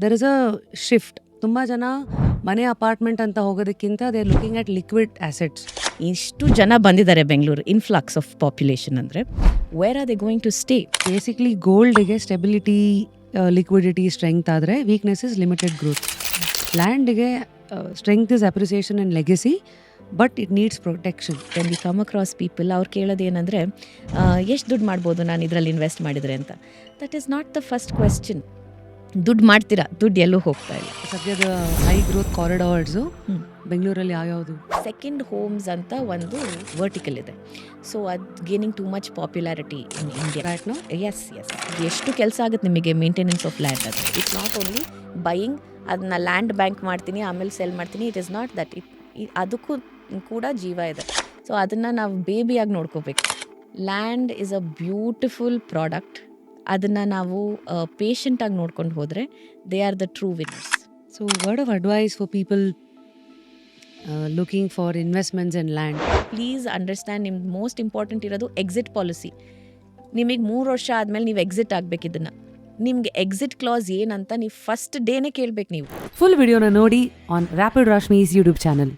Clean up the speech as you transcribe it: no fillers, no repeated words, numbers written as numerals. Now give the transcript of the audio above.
There is a shift. ತುಂಬ ಜನ ಮನೆ ಅಪಾರ್ಟ್ಮೆಂಟ್ ಅಂತ ಹೋಗೋದಕ್ಕಿಂತ they are looking at liquid assets. ಇಷ್ಟು ಜನ ಬಂದಿದ್ದಾರೆ ಬೆಂಗಳೂರು, ಇನ್ಫ್ಲಕ್ಸ್ ಆಫ್ ಪಾಪ್ಯುಲೇಷನ್ ಅಂದರೆ where are they going to stay? Basically ಗೋಲ್ಡ್ಗೆ ಸ್ಟೆಬಿಲಿಟಿ, ಲಿಕ್ವಿಡಿಟಿ, ಸ್ಟ್ರೆಂಗ್ತ್ ಆದರೆ ವೀಕ್ನೆಸ್ ಇಸ್ ಲಿಮಿಟೆಡ್ ಗ್ರೋತ್. ಲ್ಯಾಂಡ್ಗೆ strength is appreciation and legacy, but it needs protection. When we come across people, ಅವ್ರು ಕೇಳೋದು ಏನಂದರೆ ಎಷ್ಟು ದುಡ್ಡು ಮಾಡ್ಬೋದು ನಾನು ಇದರಲ್ಲಿ ಇನ್ವೆಸ್ಟ್ ಮಾಡಿದರೆ ಅಂತ. That is not the first question. ದುಡ್ಡು ಮಾಡ್ತೀರಾ, ದುಡ್ಡು ಎಲ್ಲೂ ಹೋಗ್ತಾ ಇಲ್ಲ. ಸದ್ಯದ ಹೈ ಗ್ರೋತ್ ಕಾರಿಡಾರ್ಸು ಬೆಂಗಳೂರಲ್ಲಿ ಯಾವ್ಯಾವುದು? ಸೆಕೆಂಡ್ ಹೋಮ್ಸ್ ಅಂತ ಒಂದು ವರ್ಟಿಕಲ್ ಇದೆ. ಸೊ ಅದು gaining too much popularity in India right now. Yes ಎಷ್ಟು ಕೆಲಸ ಆಗುತ್ತೆ ನಿಮಗೆ ಮೇಂಟೆನೆನ್ಸ್ ಆಫ್ ಲ್ಯಾಂಡ್. ಅದು ಇಟ್ಸ್ ನಾಟ್ ಓನ್ಲಿ ಬೈಯಿಂಗ್, ಅದನ್ನ ಲ್ಯಾಂಡ್ ಬ್ಯಾಂಕ್ ಮಾಡ್ತೀನಿ ಆಮೇಲೆ ಸೆಲ್ ಮಾಡ್ತೀನಿ. It is not that. ಅದಕ್ಕೂ ಕೂಡ ಜೀವ ಇದೆ. ಸೊ ಅದನ್ನು ನಾವು ಬೇಬಿಯಾಗಿ ನೋಡ್ಕೋಬೇಕು. Land is a beautiful product. ಅದನ್ನು ನಾವು ಪೇಷಂಟಾಗಿ ನೋಡ್ಕೊಂಡು ಹೋದರೆ they are the true winners. So word of advice for people looking for investments in land. Please understand, ನಿಮ್ಗೆ ಮೋಸ್ಟ್ ಇಂಪಾರ್ಟೆಂಟ್ ಇರೋದು ಎಕ್ಸಿಟ್ ಪಾಲಿಸಿ. ನಿಮಗೆ 3 ವರ್ಷ ಆದಮೇಲೆ ನೀವು ಎಕ್ಸಿಟ್ ಆಗಬೇಕು. ಇದನ್ನು ನಿಮಗೆ ಎಕ್ಸಿಟ್ ಕ್ಲಾಸ್ ಏನಂತ ನೀವು ಫಸ್ಟ್ ಡೇನೇ ಕೇಳಬೇಕು. ನೀವು ಫುಲ್ ವಿಡಿಯೋನ ನೋಡಿ ಆನ್ ರ್ಯಾಪಿಡ್ ರಾಶ್ಮೀಸ್ ಯೂಟ್ಯೂಬ್ ಚಾನಲ್.